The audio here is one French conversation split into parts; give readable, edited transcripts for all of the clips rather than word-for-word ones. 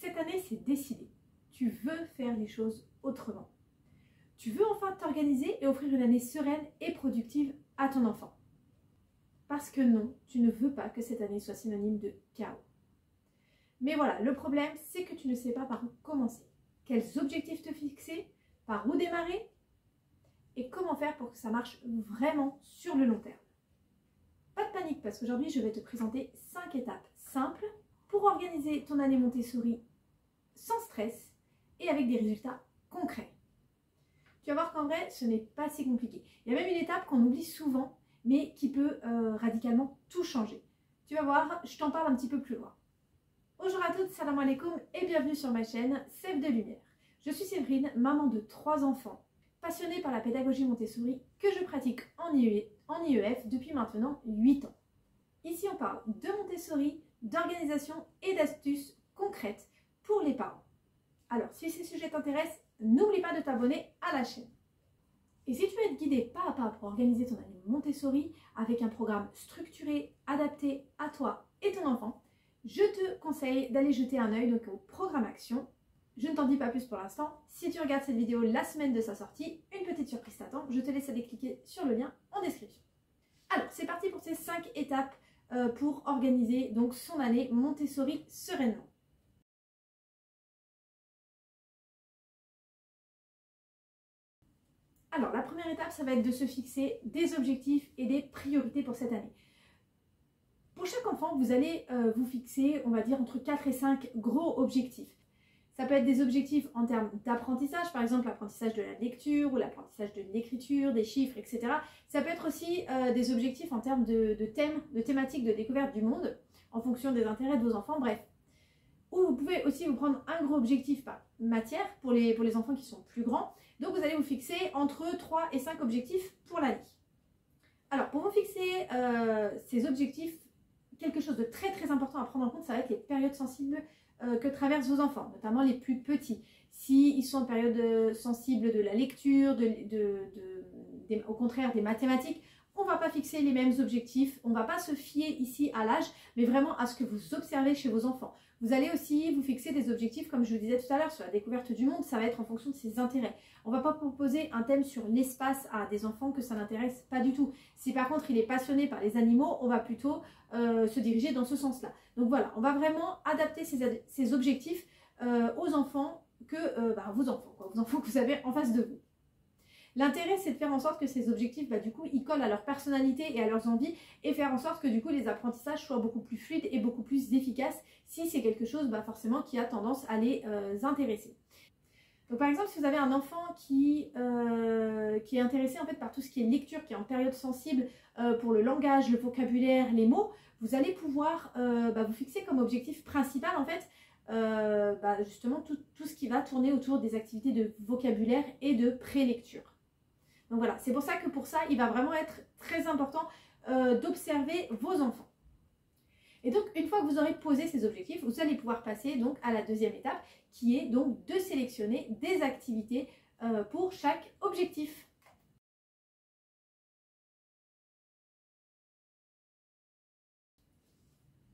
Cette année, c'est décidé. Tu veux faire les choses autrement. Tu veux enfin t'organiser et offrir une année sereine et productive à ton enfant. Parce que non, tu ne veux pas que cette année soit synonyme de chaos. Mais voilà, le problème, c'est que tu ne sais pas par où commencer. Quels objectifs te fixer, par où démarrer et comment faire pour que ça marche vraiment sur le long terme. Pas de panique parce qu'aujourd'hui, je vais te présenter 5 étapes simples pour organiser ton année Montessori sans stress et avec des résultats concrets. Tu vas voir qu'en vrai, ce n'est pas si compliqué. Il y a même une étape qu'on oublie souvent, mais qui peut radicalement tout changer. Tu vas voir, je t'en parle un petit peu plus loin. Bonjour à toutes, salam alaikum et bienvenue sur ma chaîne Sève de Lumière. Je suis Séverine, maman de 3 enfants, passionnée par la pédagogie Montessori que je pratique en IEF depuis maintenant 8 ans. Ici, on parle de Montessori, d'organisation et d'astuces concrètes pour les parents. Alors, si ces sujets t'intéressent, n'oublie pas de t'abonner à la chaîne. Et si tu veux être guidé pas à pas pour organiser ton année Montessori avec un programme structuré, adapté à toi et ton enfant, je te conseille d'aller jeter un œil au programme Action. Je ne t'en dis pas plus pour l'instant. Si tu regardes cette vidéo la semaine de sa sortie, une petite surprise t'attend. Je te laisse aller cliquer sur le lien en description. Alors, c'est parti pour ces 5 étapes pour organiser donc son année Montessori sereinement. Alors, la première étape, ça va être de se fixer des objectifs et des priorités pour cette année. Pour chaque enfant, vous allez vous fixer, on va dire, entre 4 et 5 gros objectifs. Ça peut être des objectifs en termes d'apprentissage, par exemple l'apprentissage de la lecture ou l'apprentissage de l'écriture, des chiffres, etc. Ça peut être aussi des objectifs en termes de thèmes, de thématiques de découverte du monde, en fonction des intérêts de vos enfants, bref. Ou vous pouvez aussi vous prendre un gros objectif par matière pour les enfants qui sont plus grands. Donc vous allez vous fixer entre 3 et 5 objectifs pour l'année. Alors pour vous fixer ces objectifs, quelque chose de très très important à prendre en compte, ça va être les périodes sensibles que traversent vos enfants, notamment les plus petits. S'ils sont en période sensible de la lecture, au contraire des mathématiques, on ne va pas fixer les mêmes objectifs, on ne va pas se fier ici à l'âge, mais vraiment à ce que vous observez chez vos enfants. Vous allez aussi vous fixer des objectifs, comme je vous disais tout à l'heure, sur la découverte du monde, ça va être en fonction de ses intérêts. On ne va pas proposer un thème sur l'espace à des enfants que ça n'intéresse pas du tout. Si par contre il est passionné par les animaux, on va plutôt se diriger dans ce sens-là. Donc voilà, on va vraiment adapter ces objectifs aux enfants vos enfants que vous avez en face de vous. L'intérêt, c'est de faire en sorte que ces objectifs, du coup, ils collent à leur personnalité et à leurs envies et faire en sorte que du coup, les apprentissages soient beaucoup plus fluides et beaucoup plus efficaces si c'est quelque chose forcément qui a tendance à les intéresser. Donc par exemple, si vous avez un enfant qui est intéressé en fait par tout ce qui est lecture, qui est en période sensible pour le langage, le vocabulaire, les mots, vous allez pouvoir vous fixer comme objectif principal en fait justement tout ce qui va tourner autour des activités de vocabulaire et de prélecture. Donc voilà, c'est pour ça que pour ça, il va vraiment être très important d'observer vos enfants. Et donc, une fois que vous aurez posé ces objectifs, vous allez pouvoir passer donc à la deuxième étape qui est donc de sélectionner des activités pour chaque objectif.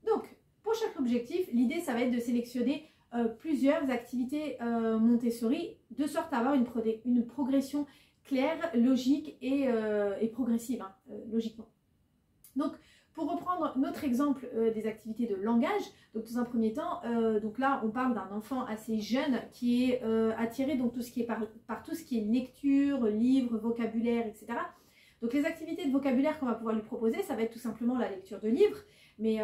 Donc, pour chaque objectif, l'idée, ça va être de sélectionner plusieurs activités Montessori de sorte à avoir une progression claire, logique et progressive, logiquement. Donc, pour reprendre notre exemple des activités de langage, donc dans un premier temps, donc là on parle d'un enfant assez jeune qui est attiré donc par tout ce qui est lecture, livre, vocabulaire, etc. Donc les activités de vocabulaire qu'on va pouvoir lui proposer, ça va être tout simplement la lecture de livres, mais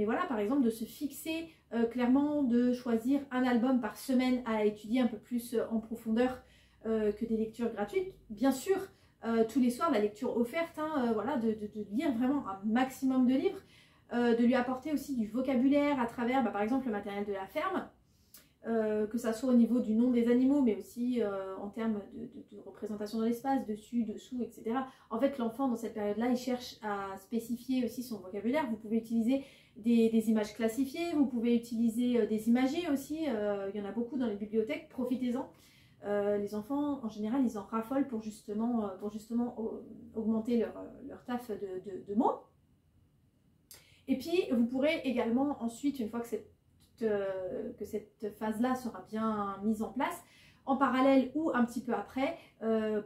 voilà, par exemple de se fixer clairement, de choisir un album par semaine à étudier un peu plus en profondeur que des lectures gratuites, bien sûr. Tous les soirs, la lecture offerte, de lire vraiment un maximum de livres, de lui apporter aussi du vocabulaire à travers, par exemple, le matériel de la ferme, que ça soit au niveau du nom des animaux, mais aussi en termes de représentation dans l'espace, dessus, dessous, etc. En fait, l'enfant, dans cette période-là, il cherche à spécifier aussi son vocabulaire. Vous pouvez utiliser des images classifiées, vous pouvez utiliser des imagiers aussi, il y en a beaucoup dans les bibliothèques, profitez-en. Les enfants, en général, ils en raffolent pour justement augmenter leur taf de mots. Et puis, vous pourrez également ensuite, une fois que cette phase-là sera bien mise en place. En parallèle ou un petit peu après,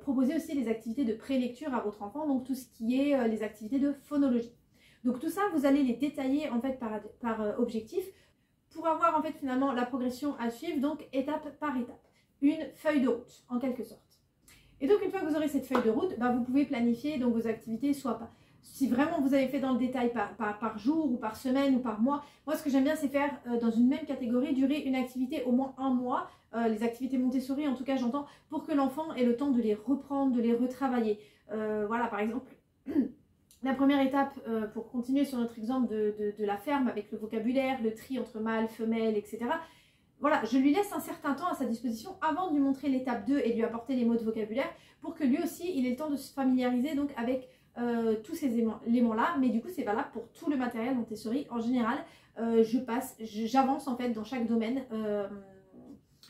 proposez aussi les activités de prélecture à votre enfant, donc tout ce qui est les activités de phonologie. Donc tout ça, vous allez les détailler en fait par objectif pour avoir en fait finalement la progression à suivre, donc étape par étape. Une feuille de route en quelque sorte. Et donc une fois que vous aurez cette feuille de route, vous pouvez planifier donc vos activités, soit pas. Si vraiment vous avez fait dans le détail par jour ou par semaine ou par mois, moi ce que j'aime bien c'est faire dans une même catégorie, durer une activité au moins un mois, les activités Montessori en tout cas j'entends, pour que l'enfant ait le temps de les reprendre, de les retravailler. Voilà par exemple, la première étape pour continuer sur notre exemple de la ferme avec le vocabulaire, le tri entre mâle, femelle, etc. Voilà, je lui laisse un certain temps à sa disposition avant de lui montrer l'étape 2 et de lui apporter les mots de vocabulaire pour que lui aussi il ait le temps de se familiariser donc avec tous ces éléments-là. Mais du coup c'est valable pour tout le matériel Montessori. En général, j'avance en fait dans chaque domaine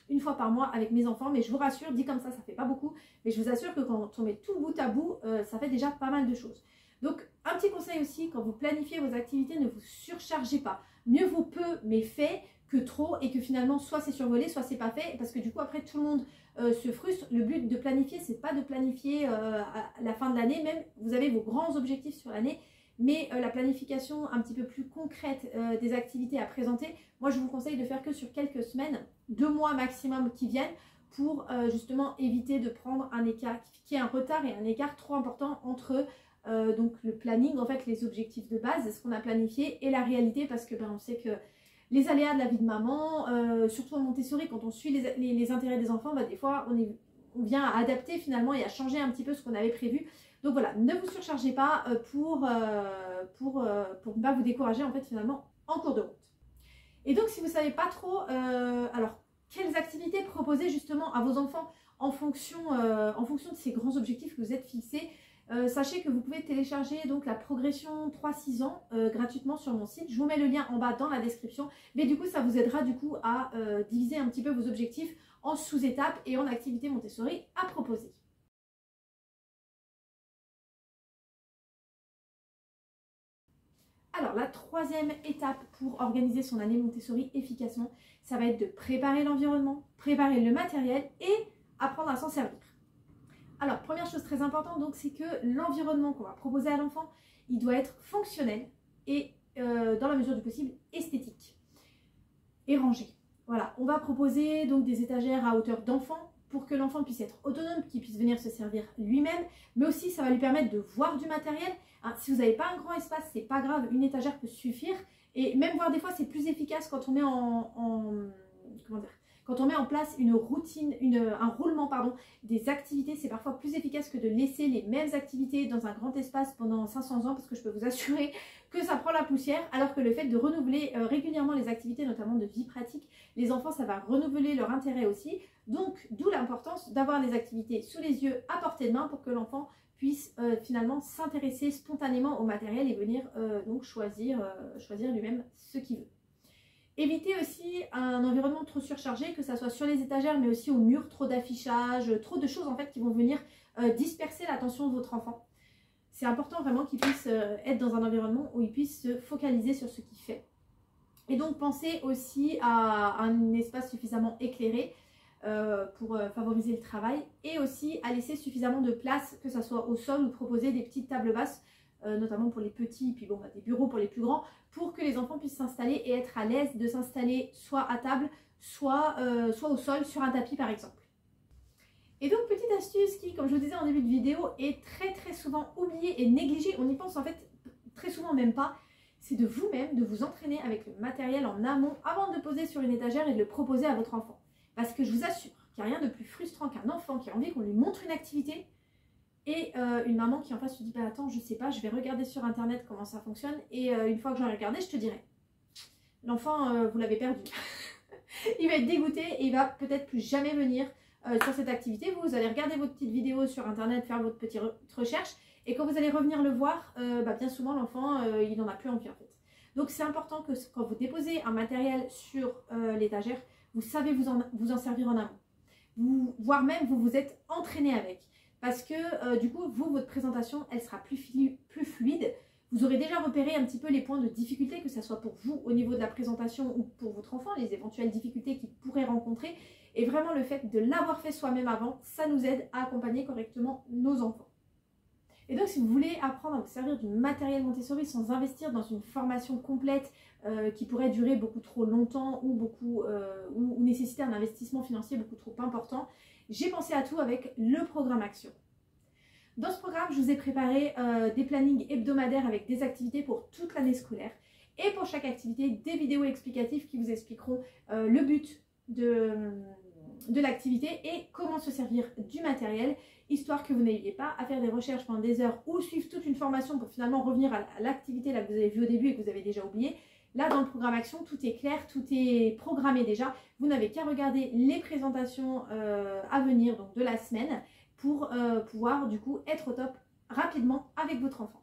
une fois par mois avec mes enfants. Mais je vous rassure, dit comme ça fait pas beaucoup. Mais je vous assure que quand on met tout bout à bout, ça fait déjà pas mal de choses. Donc un petit conseil aussi, quand vous planifiez vos activités, ne vous surchargez pas. Mieux vaut peu mais fait que trop et que finalement soit c'est survolé, soit c'est pas fait, parce que du coup après tout le monde se frustre. Le but de planifier, c'est pas de planifier à la fin de l'année, même vous avez vos grands objectifs sur l'année, mais la planification un petit peu plus concrète des activités à présenter, moi je vous conseille de faire que sur quelques semaines, 2 mois maximum qui viennent, pour justement éviter de prendre un écart, qui est un retard et un écart trop important entre donc le planning, en fait les objectifs de base, ce qu'on a planifié, et la réalité, parce que on sait que les aléas de la vie de maman, surtout en Montessori, quand on suit les intérêts des enfants, des fois on vient à adapter finalement et à changer un petit peu ce qu'on avait prévu. Donc voilà, ne vous surchargez pas pour ne pas vous décourager en fait finalement en cours de route. Et donc si vous ne savez pas trop, alors quelles activités proposer justement à vos enfants en fonction de ces grands objectifs que vous êtes fixés, sachez que vous pouvez télécharger donc la progression 3-6 ans gratuitement sur mon site. Je vous mets le lien en bas dans la description. Mais du coup, ça vous aidera du coup à diviser un petit peu vos objectifs en sous-étapes et en activités Montessori à proposer. Alors, la troisième étape pour organiser son année Montessori efficacement, ça va être de préparer l'environnement, préparer le matériel et apprendre à s'en servir. Alors, première chose très importante, donc, c'est que l'environnement qu'on va proposer à l'enfant, il doit être fonctionnel et, dans la mesure du possible, esthétique et rangé. Voilà, on va proposer donc des étagères à hauteur d'enfant pour que l'enfant puisse être autonome, qu'il puisse venir se servir lui-même, mais aussi ça va lui permettre de voir du matériel. Hein, si vous n'avez pas un grand espace, c'est pas grave, une étagère peut suffire. Et même voir des fois, c'est plus efficace quand on met quand on met en place une routine, un roulement des activités, c'est parfois plus efficace que de laisser les mêmes activités dans un grand espace pendant 500 ans, parce que je peux vous assurer que ça prend la poussière, alors que le fait de renouveler régulièrement les activités, notamment de vie pratique, les enfants, ça va renouveler leur intérêt aussi. Donc, d'où l'importance d'avoir les activités sous les yeux, à portée de main, pour que l'enfant puisse finalement s'intéresser spontanément au matériel et venir donc choisir lui-même ce qu'il veut. Évitez aussi un environnement trop surchargé, que ce soit sur les étagères mais aussi au mur, trop d'affichage, trop de choses en fait qui vont venir disperser l'attention de votre enfant. C'est important vraiment qu'il puisse être dans un environnement où il puisse se focaliser sur ce qu'il fait. Et donc pensez aussi à un espace suffisamment éclairé pour favoriser le travail, et aussi à laisser suffisamment de place, que ce soit au sol, ou proposer des petites tables basses, notamment pour les petits, puis des bureaux pour les plus grands, pour que les enfants puissent s'installer et être à l'aise de s'installer soit à table, soit au sol, sur un tapis par exemple. Et donc petite astuce qui, comme je vous disais en début de vidéo, est très souvent oubliée et négligée, on y pense en fait très souvent même pas, c'est de vous-même, de vous entraîner avec le matériel en amont avant de poser sur une étagère et de le proposer à votre enfant. Parce que je vous assure qu'il n'y a rien de plus frustrant qu'un enfant qui a envie qu'on lui montre une activité et une maman qui en face se dit bah attends, je sais pas, je vais regarder sur internet comment ça fonctionne et une fois que j'aurai regardé, je te dirai. L'enfant, vous l'avez perdu. Il va être dégoûté et il va peut-être plus jamais venir sur cette activité. Vous allez regarder votre petite vidéo sur internet, faire votre petite recherche, et quand vous allez revenir le voir, bien souvent l'enfant il n'en a plus envie en fait. Donc c'est important que quand vous déposez un matériel sur l'étagère, vous savez vous en servir en amont. Voire même vous vous êtes entraîné avec. Parce que du coup, votre présentation, elle sera plus fluide. Vous aurez déjà repéré un petit peu les points de difficulté, que ce soit pour vous au niveau de la présentation ou pour votre enfant, les éventuelles difficultés qu'il pourrait rencontrer. Et vraiment le fait de l'avoir fait soi-même avant, ça nous aide à accompagner correctement nos enfants. Et donc si vous voulez apprendre à vous servir du matériel Montessori sans investir dans une formation complète qui pourrait durer beaucoup trop longtemps ou nécessiter un investissement financier beaucoup trop important, j'ai pensé à tout avec le programme Action. Dans ce programme, je vous ai préparé des plannings hebdomadaires avec des activités pour toute l'année scolaire et pour chaque activité, des vidéos explicatives qui vous expliqueront le but de l'activité et comment se servir du matériel, histoire que vous n'ayez pas à faire des recherches pendant des heures ou suivre toute une formation pour finalement revenir à l'activité là que vous avez vue au début et que vous avez déjà oublié. Là, dans le programme Action, tout est clair, tout est programmé déjà. Vous n'avez qu'à regarder les présentations à venir, donc de la semaine, pour pouvoir du coup être au top rapidement avec votre enfant.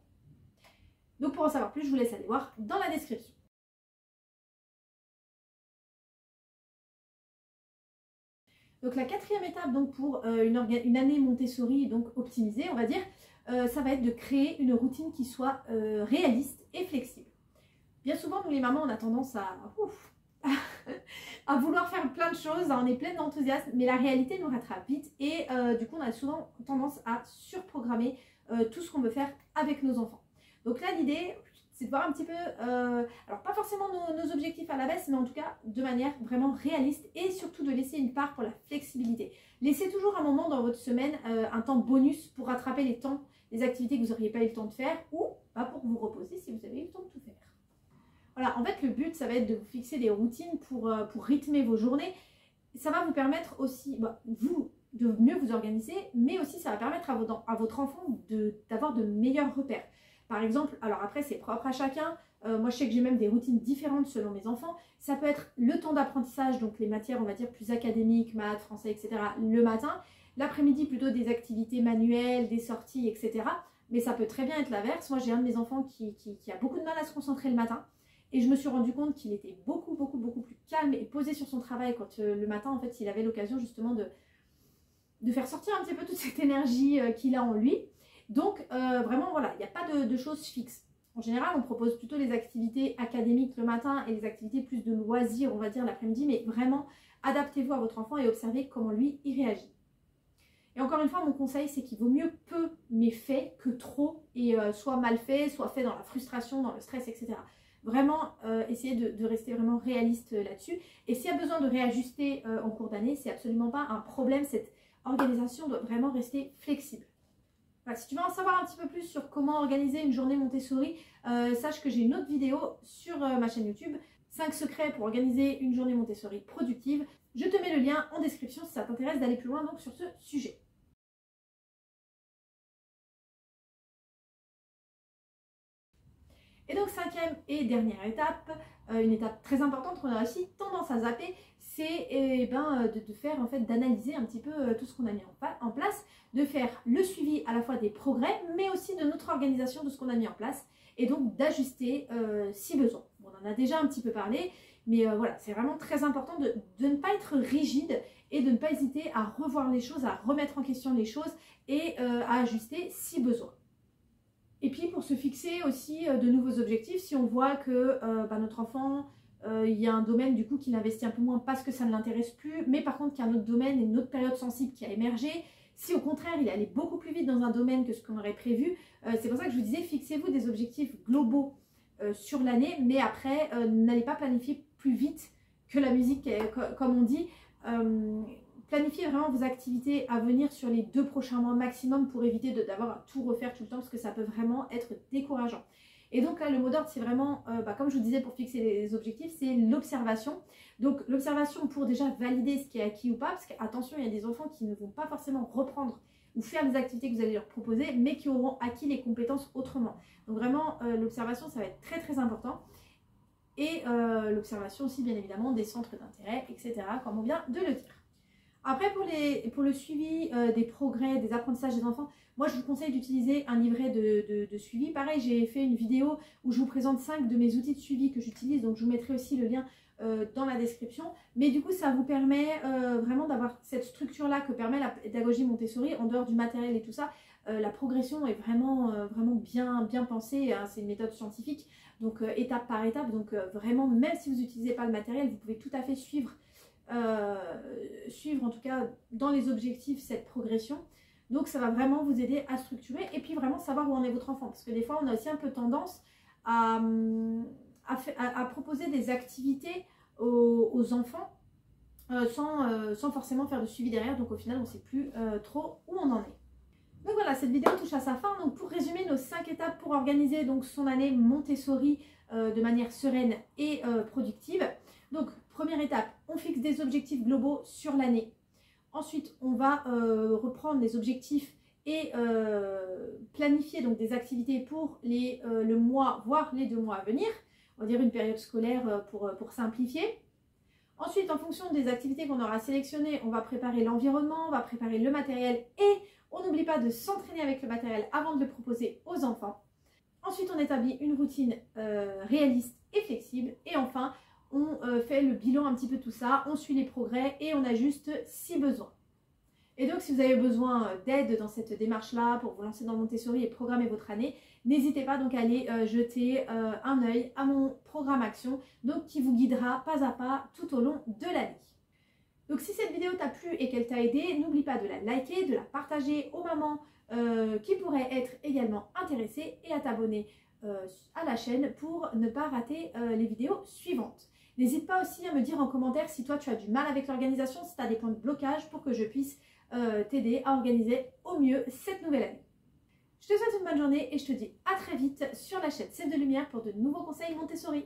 Donc pour en savoir plus, je vous laisse aller voir dans la description. Donc la quatrième étape donc, pour une année Montessori donc optimisée, on va dire, ça va être de créer une routine qui soit réaliste et flexible. Bien souvent, nous les mamans, on a tendance à vouloir faire plein de choses, on est pleine d'enthousiasme, mais la réalité nous rattrape vite et du coup, on a souvent tendance à surprogrammer tout ce qu'on veut faire avec nos enfants. Donc là, l'idée, c'est de voir un petit peu, alors pas forcément nos objectifs à la baisse, mais en tout cas de manière vraiment réaliste et surtout de laisser une part pour la flexibilité. Laissez toujours un moment dans votre semaine, un temps bonus pour rattraper les activités que vous n'auriez pas eu le temps de faire ou pour vous reposer si vous avez eu le temps de tout faire. Voilà, en fait le but ça va être de vous fixer des routines pour rythmer vos journées. Ça va vous permettre aussi, vous, de mieux vous organiser, mais aussi ça va permettre à votre enfant d'avoir de meilleurs repères. Par exemple, alors après c'est propre à chacun, moi je sais que j'ai même des routines différentes selon mes enfants. Ça peut être le temps d'apprentissage, donc les matières on va dire plus académiques, maths, français, etc. le matin. L'après-midi plutôt des activités manuelles, des sorties, etc. Mais ça peut très bien être l'inverse. Moi j'ai un de mes enfants qui a beaucoup de mal à se concentrer le matin. Et je me suis rendu compte qu'il était beaucoup plus calme et posé sur son travail quand le matin en fait il avait l'occasion justement de faire sortir un petit peu toute cette énergie qu'il a en lui. Donc vraiment voilà, il n'y a pas de choses fixes. En général, on propose plutôt les activités académiques le matin et les activités plus de loisirs, on va dire l'après-midi, mais vraiment adaptez-vous à votre enfant et observez comment lui y réagit. Et encore une fois, mon conseil, c'est qu'il vaut mieux peu mais fait que trop et soit mal fait, soit fait dans la frustration, dans le stress, etc. Vraiment essayer de rester vraiment réaliste là-dessus. Et s'il y a besoin de réajuster en cours d'année, c'est absolument pas un problème. Cette organisation doit vraiment rester flexible. Voilà, si tu veux en savoir un petit peu plus sur comment organiser une journée Montessori, sache que j'ai une autre vidéo sur ma chaîne YouTube, 5 secrets pour organiser une journée Montessori productive. Je te mets le lien en description si ça t'intéresse d'aller plus loin donc, sur ce sujet. Et donc cinquième et dernière étape, une étape très importante qu'on a aussi tendance à zapper, c'est de faire en fait d'analyser un petit peu tout ce qu'on a mis en place, de faire le suivi à la fois des progrès mais aussi de notre organisation de ce qu'on a mis en place et donc d'ajuster si besoin. On en a déjà un petit peu parlé, mais voilà, c'est vraiment très important de ne pas être rigide et de ne pas hésiter à revoir les choses, à remettre en question les choses et à ajuster si besoin. Et puis pour se fixer aussi de nouveaux objectifs, si on voit que notre enfant, il y a un domaine du coup qu'il investit un peu moins parce que ça ne l'intéresse plus, mais par contre qu'il y a un autre domaine et une autre période sensible qui a émergé, si au contraire il allait beaucoup plus vite dans un domaine que ce qu'on aurait prévu, c'est pour ça que je vous disais fixez-vous des objectifs globaux sur l'année, mais après n'allez pas planifier plus vite que la musique, comme on dit. Planifiez vraiment vos activités à venir sur les 2 prochains mois maximum pour éviter d'avoir à tout refaire tout le temps parce que ça peut vraiment être décourageant. Et donc là, le mot d'ordre, c'est vraiment, comme je vous disais pour fixer les objectifs, c'est l'observation. Donc l'observation pour déjà valider ce qui est acquis ou pas, parce qu'attention, il y a des enfants qui ne vont pas forcément reprendre ou faire les activités que vous allez leur proposer, mais qui auront acquis les compétences autrement. Donc vraiment, l'observation, ça va être très très important. Et l'observation aussi, bien évidemment, des centres d'intérêt, etc., comme on vient de le dire. Après, pour le suivi des progrès, des apprentissages des enfants, moi je vous conseille d'utiliser un livret de suivi. Pareil, j'ai fait une vidéo où je vous présente 5 de mes outils de suivi que j'utilise, donc je vous mettrai aussi le lien dans la description. Mais du coup, ça vous permet vraiment d'avoir cette structure-là que permet la pédagogie Montessori, en dehors du matériel et tout ça, La progression est vraiment, vraiment bien pensée, hein. C'est une méthode scientifique, donc étape par étape. Donc vraiment, même si vous n'utilisez pas le matériel, vous pouvez tout à fait suivre en tout cas dans les objectifs cette progression. Donc ça va vraiment vous aider à structurer et puis vraiment savoir où en est votre enfant. Parce que des fois, on a aussi un peu tendance à proposer des activités aux enfants sans forcément faire de suivi derrière. Donc au final, on ne sait plus trop où on en est. Donc voilà, cette vidéo touche à sa fin. Donc pour résumer nos 5 étapes pour organiser donc son année Montessori de manière sereine et productive. Donc première étape, on fixe des objectifs globaux sur l'année. Ensuite, on va reprendre les objectifs et planifier donc des activités pour le mois, voire les 2 mois à venir. On va dire une période scolaire pour simplifier. Ensuite, en fonction des activités qu'on aura sélectionnées, on va préparer l'environnement, on va préparer le matériel et on n'oublie pas de s'entraîner avec le matériel avant de le proposer aux enfants. Ensuite, on établit une routine réaliste et flexible. Et enfin, on fait le bilan un petit peu de tout ça, on suit les progrès et on ajuste si besoin. Et donc, si vous avez besoin d'aide dans cette démarche-là pour vous lancer dans Montessori et programmer votre année, n'hésitez pas donc à aller jeter un œil à mon programme Action, donc qui vous guidera pas à pas tout au long de l'année. Donc, si cette vidéo t'a plu et qu'elle t'a aidé, n'oublie pas de la liker, de la partager aux mamans qui pourraient être également intéressées et à t'abonner à la chaîne pour ne pas rater les vidéos suivantes. N'hésite pas aussi à me dire en commentaire si toi tu as du mal avec l'organisation, si tu as des points de blocage pour que je puisse t'aider à organiser au mieux cette nouvelle année. Je te souhaite une bonne journée et je te dis à très vite sur la chaîne Sève de Lumière pour de nouveaux conseils Montessori.